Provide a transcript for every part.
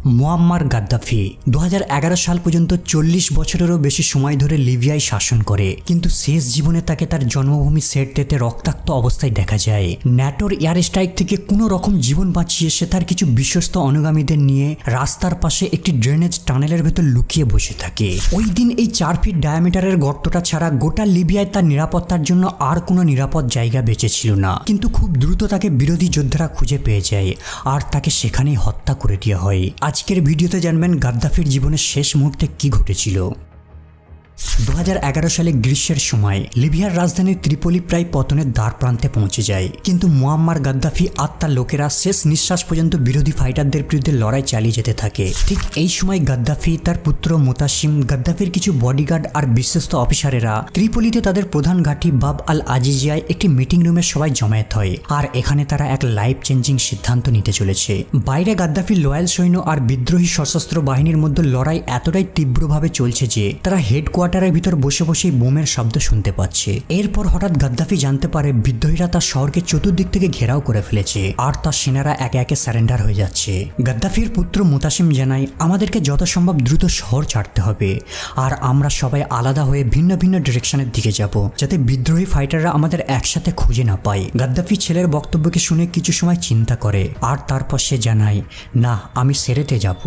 Muammar Gaddafi 2011 সাল পর্যন্ত 40 বছরেরও বেশি সময় ধরে লিবিয়ায় শাসন করে, কিন্তু শেষ জীবনে তাকে তার জন্মভূমি সেরতেতে রক্তাক্ত অবস্থায় দেখা যায়। ন্যাটোর এয়ার স্ট্রাইক থেকে কোনো রকম জীবন বাঁচিয়ে সে তার কিছু বিশ্বস্ত অনুগামীদের নিয়ে রাস্তার পাশে একটি ড্রেনেজ টানেলের ভেতর লুকিয়ে বসে থাকে। ওই দিন এই 4 ফিট ডায়ামিটারের গর্তটা ছাড়া গোটা লিবিয়ায় তার নিরাপত্তার জন্য আর কোনো নিরাপদ জায়গা বেঁচে ছিল না, কিন্তু খুব দ্রুত তাকে বিরোধী যোদ্ধারা খুঁজে পেয়ে যায় আর তাকে সেখানেই হত্যা করে দেওয়া হয়। আজকের ভিডিওতে জানবেন গাদ্দাফির জীবনের শেষ মুহূর্তে কি ঘটেছিল। 2011 সালে গ্রীষ্মের সময় লিবিয়ার রাজধানী ত্রিপোলি প্রায় পতনের দ্বার প্রান্তে পৌঁছে যায়, কিন্তু মুয়াম্মার গাদ্দাফি আর তার লোকেরা শেষ নিঃশ্বাস পর্যন্ত বিরোধী ফাইটারদের বিরুদ্ধে লড়াই চালিয়ে যেতে থাকে। ঠিক এই সময় গাদ্দাফি, তার পুত্র মোতাসিম, গাদ্দাফির কিছু বডিগার্ড আর বিশ্বস্ত অফিসারেরা ত্রিপোলিতে তাদের প্রধান ঘাঁটি বাব আল আজিজিয়ায় একটি মিটিং রুমে সবাই জমায়েত হয়, আর এখানে তারা এক লাইফ চেঞ্জিং সিদ্ধান্ত নিতে চলেছে। বাইরে গাদ্দাফির লয়াল সৈন্য আর বিদ্রোহী সশস্ত্র বাহিনীর মধ্যে লড়াই এতটাই তীব্রভাবে চলছে যে তারা হেডকোয়ার্টারের ভিতর বসে বসেই বোমের শব্দ শুনতে পাচ্ছে। এরপর হঠাৎ গাদ্দাফি জানতে পারে বিদ্রোহীরা তার শহরকে চতুর্দিক থেকে ঘেরাও করে ফেলেছে আর তার সেনারা একে একে সারেন্ডার হয়ে যাচ্ছে। গাদ্দাফির পুত্র মোতাসিম জানায়, আমাদেরকে যত সম্ভব দ্রুত শহর ছাড়তে হবে আর আমরা সবাই আলাদা হয়ে ভিন্ন ভিন্ন ডিরেকশনের দিকে যাব, যাতে বিদ্রোহী ফাইটাররা আমাদের একসাথে খুঁজে না পায়। গাদ্দাফি ছেলের বক্তব্যকে শুনে কিছু সময় চিন্তা করে আর তারপর সে জানায়, না, আমি সেরেতে যাব,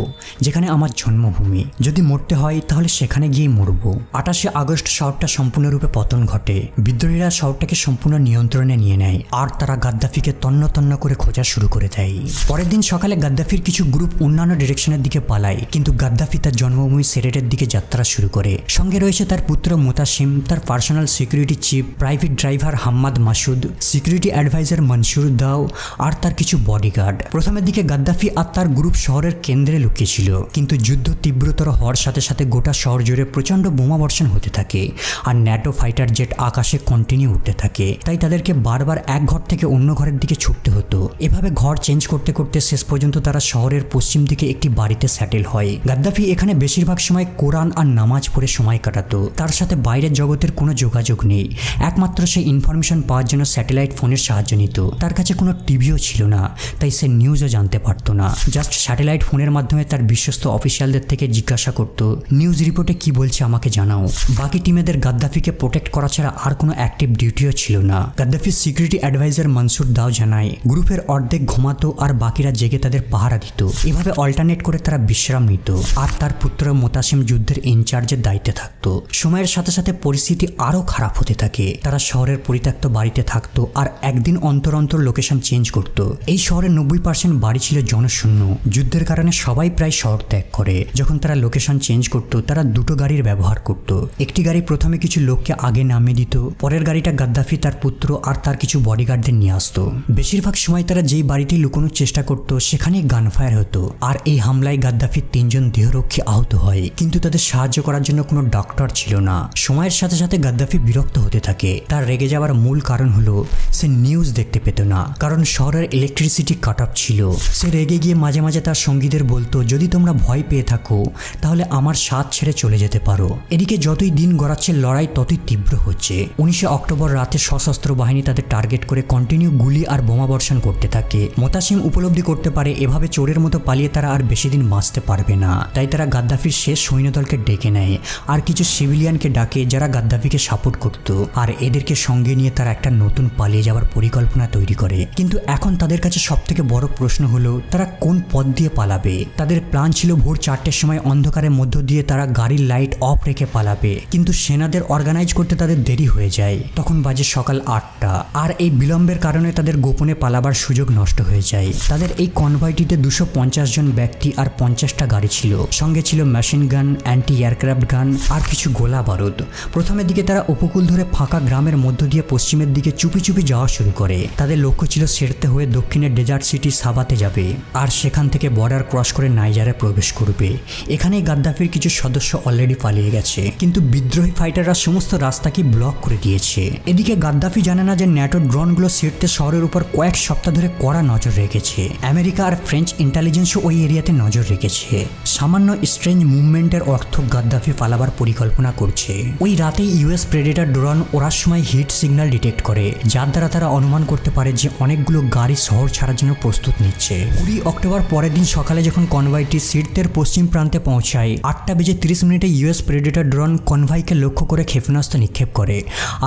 যেখানে আমার জন্মভূমি। যদি মরতে হয় তাহলে সেখানে গিয়ে মরব। 28 আগস্ট শহরটা সম্পূর্ণরূপে পতন ঘটে। বিদ্রোহীরা শহরটাকে সম্পূর্ণ নিয়ন্ত্রণে নিয়ে নেয় আর তারা গাদ্দাফিকে তন্ন তন্ন করে খোঁজা শুরু করে দেয়। পরের দিন সকালে গাদ্দাফির কিছু গ্রুপ অন্যান্য ডিরেকশনের দিকে পালায়, কিন্তু গাদ্দাফি তার জন্মভূমি সেরেটের দিকে যাত্রা শুরু করে। সঙ্গে রয়েছে তার পুত্র মোতাসিম, তার personal security chief, private driver Hammad Masoud, security adviser Mansour Dao আর তার কিছু বডিগার্ড। প্রথমের দিকে গাদ্দাফি আর তার গ্রুপ শহরের কেন্দ্রে লুকিয়েছিল, কিন্তু যুদ্ধ তীব্রতর হওয়ার সাথে সাথে গোটা শহর জুড়ে প্রচণ্ড বোমাবর্ষণ হতে থাকে আর ন্যাটো ফাইটার জেট আকাশে কন্টিনিউ উঠতে থাকে। তাই তাদেরকে বারবার এক ঘর থেকে অন্য ঘরের দিকে ছুটতে হতো। এভাবে ঘর চেঞ্জ করতে করতে শেষ পর্যন্ত তারা শহরের পশ্চিম দিকে একটি বাড়িতে সেটেল হয়। গাদ্দাফি এখানে বেশিরভাগ সময় কোরআন আর নামাজ পড়ে সময় কাটাতো। তার সাথে বাইরের জগতের কোনো যোগাযোগ নেই, একমাত্র সে ইনফরমেশন পাওয়ার জন্য স্যাটেলাইট ফোনের সাহায্য নিত। তার কাছে কোনো টিভিও ছিল না, তাই সে নিউজও জানতে পারতো না। জাস্ট স্যাটেলাইট ফোনের মাধ্যমে তার বিশ্বস্ত অফিসিয়ালদের থেকে জিজ্ঞাসা করত, নিউজ রিপোর্টে কি বলছে আমাকে জানাও। বাকি টিমেদের গাদ্দাফিকে প্রোটেক্ট করা ছাড়া আর কোনো অ্যাক্টিভ ডিউটিও ছিল না। গাদ্দাফির সিকিউরিটি অ্যাডভাইজার মনসুর দাও জানায়, গ্রুপের অর্ধেক ঘুমাতো আর বাকিরা জেগে তাদের পাহারা দিত। এভাবে অল্টারনেট করে তারা বিশ্রাম নিত আর তার পুত্র মোতাসিম যুদ্ধের ইনচার্জের দায়িত্বে থাকতো। সময়ের সাথে সাথে পরিস্থিতি আরও খারাপ হতে থাকে। তারা শহরের পরিত্যক্ত বাড়িতে থাকতো আর একদিন অন্তর অন্তর লোকেশন চেঞ্জ করত। এই শহরের 90% বাড়ি ছিল জনশূন্য। যুদ্ধের কারণে সবাই প্রায় শহর ত্যাগ করে। যখন তারা লোকেশন চেঞ্জ করত, তারা দুটো গাড়ির ব্যবহার করত। একটি গাড়ি প্রথমে কিছু লোককে আগে নামিয়ে দিত, পরের গাড়িটা গাদ্দাফি, তার পুত্র আর তার কিছু বডিগার্ডদের নিয়ে আসতো। বেশিরভাগ সময় তারা যেই বাড়িটি লুকোনোর চেষ্টা করত সেখানেই গানফায়ার হতো আর এই হামলায় গাদ্দাফির 3 জন দেহরক্ষী আহত হয়, কিন্তু তাদের সাহায্য করার জন্য কোনো ডক্টর ছিল না। সময়ের সাথে সাথে গাদ্দাফি বিরক্ত হতে থাকে। তার রেগে যাওয়ার মূল কারণ হলো সে নিউজ দেখতে পেত না, কারণ শহরের ইলেকট্রিসিটি কাট অফ ছিল। সে রেগে গিয়ে মাঝে মাঝে তার সঙ্গীদের বলতো, যদি তোমরা ভয় পেয়ে থাকো তাহলে আমার সাথ ছেড়ে চলে যেতে পারো। এদিকে যতই দিন গড়াচ্ছে লড়াই ততই তীব্র হচ্ছে। 19 অক্টোবর রাতে সশস্ত্র বাহিনী তাদের টার্গেট করে কন্টিনিউ গুলি আর বোমা বর্ষণ করতে থাকে। মোতাসিম উপলব্ধি করতে পারে এভাবে চোরের মতো পালিয়ে তারা আর বেশি দিন বাঁচতে পারবে না। তাই তারা গাদ্দাফির শেষ সৈন্যদলকে ডেকে নেয় আর কিছু সিভিলিয়ানকে ডাকে যারা গাদ্দাফিকে সাপোর্ট করত, আর এদেরকে সঙ্গে নিয়ে তারা একটা নতুন পালিয়ে যাওয়ার পরিকল্পনা তৈরি করে। কিন্তু এখন তাদের কাছে সবথেকে বড় প্রশ্ন হলো তারা কোন পথ দিয়ে পালাবে। তাদের প্ল্যান ছিল ভোর 4টের সময় অন্ধকারের মধ্য দিয়ে তারা গাড়ির লাইট অফ রেখে পালাবে, কিন্তু সেনাদের অর্গানাইজ করতে তাদের দেরি হয়ে যায়। তখন বাজে সকাল 8টা আর এই বিলম্বের কারণে তাদের গোপনে পালাবার সুযোগ নষ্ট হয়ে যায়। তাদের এই কনভয়টিতে 250 জন ব্যক্তি আর 50টা গাড়ি ছিল। সঙ্গে ছিল মেশিন গান, অ্যান্টি এয়ারক্রাফট গান আর কিছু গোলা বারুদ। প্রথমের দিকে তারা উপকূল ধরে ফাঁকা গ্রামের মধ্য দিয়ে পশ্চিমের দিকে চুপি চুপি যাওয়া শুরু করে। তাদের লক্ষ্য ছিল সেরতে হয়ে দক্ষিণের ডেজার্ট সিটি সাবাতে যাবে আর সেখান থেকে বর্ডার ক্রস করে নাইজারে প্রবেশ করবে। এখানেই গাদ্দাফির কিছু সদস্য অলরেডি পালিয়ে গেছে। আছে, কিন্তু বিদ্রোহী ফাইটাররা সমস্ত রাস্তাকে ব্লক করে দিয়েছে। এদিকে গাদ্দাফি জানে না যে ন্যাটো ড্রোনগুলো সিরতে শহরের উপর কয়েক সপ্তাহ ধরে কড়া নজর রেখেছে। আমেরিকা আর ফ্রেঞ্চ ইন্টেলিজেন্সও ওই এরিয়াতে নজর রেখেছে। সামান্য স্ট্রেঞ্জ মুভমেন্টের অর্থ গাদ্দাফি পালাবার পরিকল্পনা করছে। ওই রাতেই ইউএস প্রেডেটর ড্রোন ওড়ার সময় হিট সিগন্যাল ডিটেক্ট করে, যার দ্বারা তারা অনুমান করতে পারে যে অনেকগুলো গাড়ি শহর ছাড়ার জন্য প্রস্তুত নিচ্ছে। 20 অক্টোবর পরের দিন সকালে যখন কনভয়টি সিরতের পশ্চিম প্রান্তে পৌঁছায়, 8:30 ইউএস প্রেডেটর ড্রোন কনভয়কে লক্ষ্য করে ক্ষেপণাস্ত্র নিক্ষেপ করে,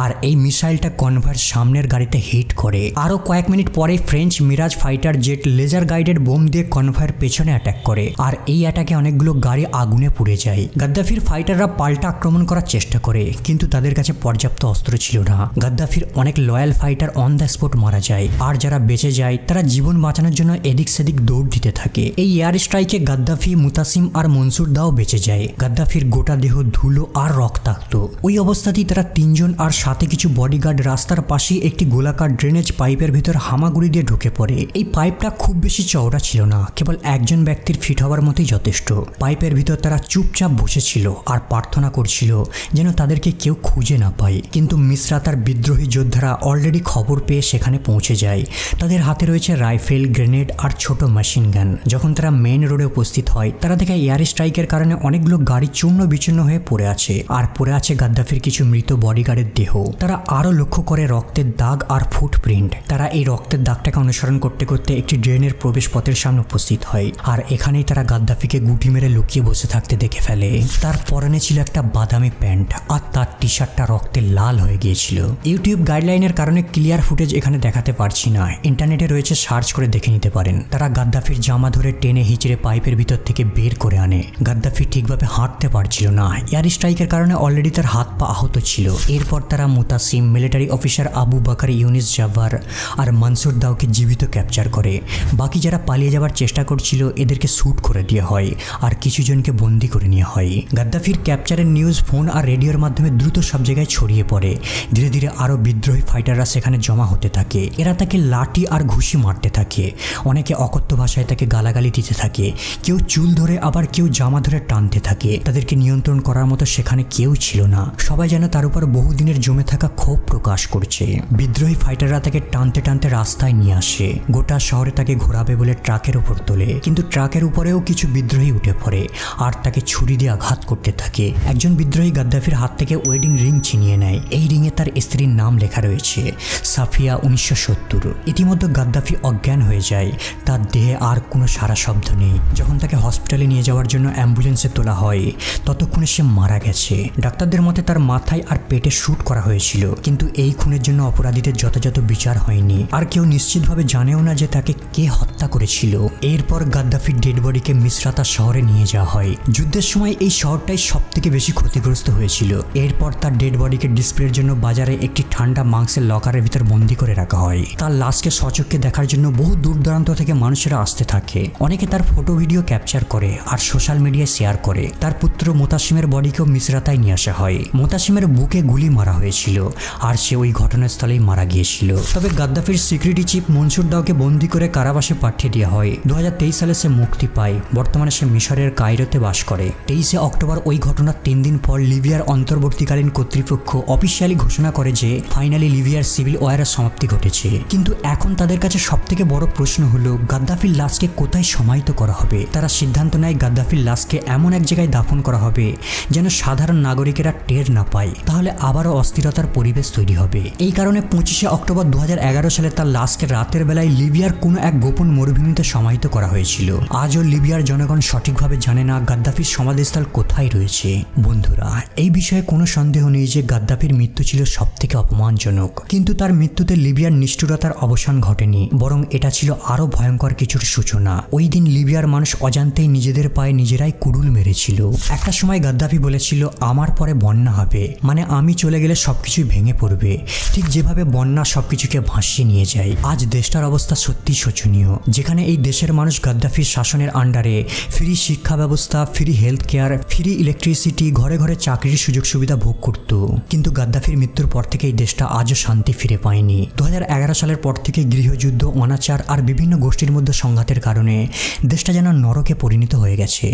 আর এই মিসাইলটা কনভয়ের সামনের গাড়িতে হিট করে। আরও কয়েক মিনিট পরে French Mirage fighter jet laser guided bomb দিয়ে কনভয়ের পেছনে অ্যাটাক করে, আর এই অ্যাটাকে অনেকগুলো গাড়ি আগুনে পুড়ে যায়। গাদ্দাফির ফাইটাররা পাল্টা আক্রমণ করার চেষ্টা করে, কিন্তু তাদের কাছে পর্যাপ্ত অস্ত্র ছিল না। গাদ্দাফির অনেক loyal fighter on the spot মারা যায়, আর যারা বেঁচে যায় তারা জীবন বাঁচানোর জন্য এদিক সেদিক দৌড় দিতে থাকে। এই এয়ার স্ট্রাইকে গাদ্দাফি, মুতাসিম আর মনসুর দাও বেঁচে যায়। গাদ্দাফির গোটা দেহ ধুলো আর রক্তাক্ত। ওই অবস্থাতেই তারা তিনজন আর সাথে কিছু বডিগার্ড রাস্তার পাশেই একটি গোলাকার ড্রেনেজ পাইপের ভিতর হামাগুড়ি দিয়ে ঢুকে পড়ে। এই পাইপটা খুব বেশি চওড়া ছিল না, কেবল একজন ব্যক্তির ফিট হওয়ার মতোই যথেষ্ট। পাইপের ভিতর তারা চুপচাপ বসেছিল আর প্রার্থনা করছিল যেন তাদেরকে কেউ খুঁজে না পায়। কিন্তু মিসরা তার বিদ্রোহী যোদ্ধারা অলরেডি খবর পেয়ে সেখানে পৌঁছে যায়। তাদের হাতে রয়েছে রাইফেল, গ্রেনেড আর ছোট মেশিন গান। যখন তারা মেইন রোডে উপস্থিত হয়, তারা দেখে এয়ার স্ট্রাইকের কারণে অনেকগুলো গাড়ি চূর্ণ বিচূর্ণ হয়ে পড়ে আছে, আর পড়ে আছে গাদ্দাফির কিছু মৃত বডিগার্ডের দেহ। তারা আরও লক্ষ্য করে রক্তের দাগ আর ফুটপ্রিন্ট। তারা এই রক্তের দাগটাকে অনুসরণ করতে করতে একটি ড্রেনের প্রবেশ পথের সামনে উপস্থিত হয়, আর এখানেই তারা গাদ্দাফিকে গুটি মেরে লুকিয়ে বসে থাকতে দেখে ফেলে। তার পরনে ছিল একটা বাদামি প্যান্ট, আর তার টি শার্টটা রক্তে লাল হয়ে গিয়েছিল। ইউটিউব গাইডলাইনের কারণে ক্লিয়ার ফুটেজ এখানে দেখাতে পারছি না, ইন্টারনেটে রয়েছে, সার্চ করে দেখে নিতে পারেন। তারা গাদ্দাফির জামা ধরে টেনে হিচড়ে পাইপের ভিতর থেকে বের করে আনে। গাদ্দাফি ঠিকভাবে হাঁটতে পারছিল না, এয়ার স্ট্রাইকের কারণে অলরেডি তার হাত পা আহত ছিল। এরপর তারা মুতাসিম, মিলিটারি অফিসার আবু বাকার ইউনিস জাভার আর মনসুর দাওকে জীবিত ক্যাপচার করে। বাকি যারা পালিয়ে যাওয়ার চেষ্টা করছিল এদেরকে শ্যুট করে দেওয়া হয়, আর কিছু জনকে বন্দি করে নেওয়া হয়। গাদ্দাফির ক্যাপচারের নিউজ ফোন আর রেডিওর মাধ্যমে দ্রুত সব জায়গায় ছড়িয়ে পড়ে। ধীরে ধীরে আরও বিদ্রোহী ফাইটাররা সেখানে জমা হতে থাকে। এরা তাকে লাঠি আর ঘুষি মারতে থাকে। অনেকে অকথ্য ভাষায় তাকে গালাগালি দিতে থাকে, কেউ চুল ধরে আবার কেউ জামা ধরে টানতে থাকে। তাদেরকে নিয়ন্ত্রণ করার মতো সেখানে কেউ ছিল না। সবাই যেন তার উপর বহুদিনের জমে থাকা ক্ষোভ প্রকাশ করছে। বিদ্রোহী ফাইটাররা তাকে টানতে টানতে রাস্তায় নিয়ে আসে। গোটা শহরে তাকে ঘোরাবে বলে ট্রাকের উপর তোলে, কিন্তু ট্রাকের উপরেও কিছু বিদ্রোহী উঠে পড়ে আর তাকে ছুরি দিয়ে আঘাত করতে থাকে। একজন বিদ্রোহী গাদ্দাফির হাত থেকে ওয়েডিং রিং ছিনিয়ে নেয়। এই রিংয়ে তার স্ত্রীর নাম লেখা রয়েছে, সাফিয়া 1970। ইতিমধ্যে গাদ্দাফি অজ্ঞান হয়ে যায়, তার দেহে আর কোনো সারা শব্দ নেই। যখন তাকে হসপিটালে নিয়ে যাওয়ার জন্য অ্যাম্বুলেন্সে তোলা হয়, ততক্ষণে সে মারা গেছে। ডাক্তারদের মতে তার মাথায় আর পেটে শ্যুট করা হয়েছিল, কিন্তু এই খুনের জন্য অপরাধীদের যথাযথ বিচার হয়নি, আর কেউ নিশ্চিতভাবে জানেও না যে তাকে কে হত্যা করেছিল। এরপর গাদ্দাফির ডেড বডিকে মিসরাতা শহরে নিয়ে যাওয়া হয়। যুদ্ধের সময় এই শহরটাই সব থেকে বেশি ক্ষতিগ্রস্ত হয়েছিল। এরপর তার ডেড বডিকে ডিসপ্লের জন্য বাজারে একটি ঠান্ডা মাংসের লকারের ভিতর বন্দি করে রাখা হয়। তার লাশকে সচক্ষে দেখার জন্য বহু দূর দূরান্ত থেকে মানুষেরা আসতে থাকে। অনেকে তার ফটো ভিডিও ক্যাপচার করে আর সোশ্যাল মিডিয়ায় শেয়ার করে। তার পুত্র মোতাসিমের বডিকেও মিসরাতায় নিয়ে আসা হয়। মোতাসিমের বুকে গুলি মারা হয়েছিল, আর সে ওই ঘটনাস্থলেই মারা গিয়েছিল। তবে গাদ্দাফির সিকিউরিটি চিফ মনসুর দাওকে বন্দি করে কারাবাসে পাঠিয়ে দেওয়া হয়। 2023 সালে সে মুক্তি পায়। বর্তমানে সে মিশরের কায়রোতে বাস করে। 23 অক্টোবর ওই ঘটনার 3 দিন পর লিবিয়ার অন্তর্বর্তীকালীন কর্তৃপক্ষ অফিসিয়ালি ঘোষণা করে যে ফাইনালি লিবিয়ার সিভিল ওয়ারের সমাপ্তি ঘটেছে। কিন্তু এখন তাদের কাছে সবথেকে বড় প্রশ্ন হলো গাদ্দাফির লাশকে কোথায় সমাহিত করা হবে। তারা সিদ্ধান্ত নেয় গাদ্দাফির লাশকে এমন এক জায়গায় দাফন করা হবে যেন সাধারণ নাগরিকেরা টের না পায়, তাহলে আবারও অস্থিরতার পরিবেশ তৈরি হবে। এই কারণে 25 অক্টোবর 2011 সালে তার লাশকে রাতের বেলায় লিবিয়ার কোনো এক গোপন মরুভূমিতে সমাহিত করা হয়েছিল। আজও লিবিয়ার জনগণ সঠিকভাবে জানে না গাদ্দাফির সমাধিস্থল কোথায় রয়েছে। বন্ধুরা, এই বিষয়ে কোনো সন্দেহ নেই যে গাদ্দাফির মৃত্যু ছিল সবথেকে অপমানজনক, কিন্তু তার মৃত্যুতে লিবিয়ার নিষ্ঠুরতার অবসান ঘটেনি, বরং এটা ছিল আরো ভয়ঙ্কর কিছুর সূচনা। ওই দিন লিবিয়ার মানুষ অজান্তেই নিজেদের পায়ে নিজেরাই কুড়ুল মেরেছিল। একটা সময় গাদ্দাফি বলেছিল, আমার পরে বন্যা হবে, মানে আমি চলে গেলে সবকিছুই ভেঙে পড়বে, ঠিক যেভাবে বন্যা সবকিছুকে ভাসিয়ে নিয়ে যায়। আজ দেশটার অবস্থা সত্যি শোচনীয়, যেখানে এই দেশের মানুষ গাদ্দাফির শাসনের আন্ডারে ফ্রি শিক্ষা ব্যবস্থা, free health care, free electricity, ঘরে ঘরে চাকরির সুযোগ সুবিধা ভোগ করত। কিন্তু গাদ্দাফির মৃত্যুর পর থেকে এই দেশটা আজও শান্তি ফিরে পায়নি। 2011 সালের পর থেকে গৃহযুদ্ধ, অনাচার আর বিভিন্ন গোষ্ঠীর মধ্যে সংঘাতের কারণে দেশটা যেন নরকে পরিণত হয়ে গেছে।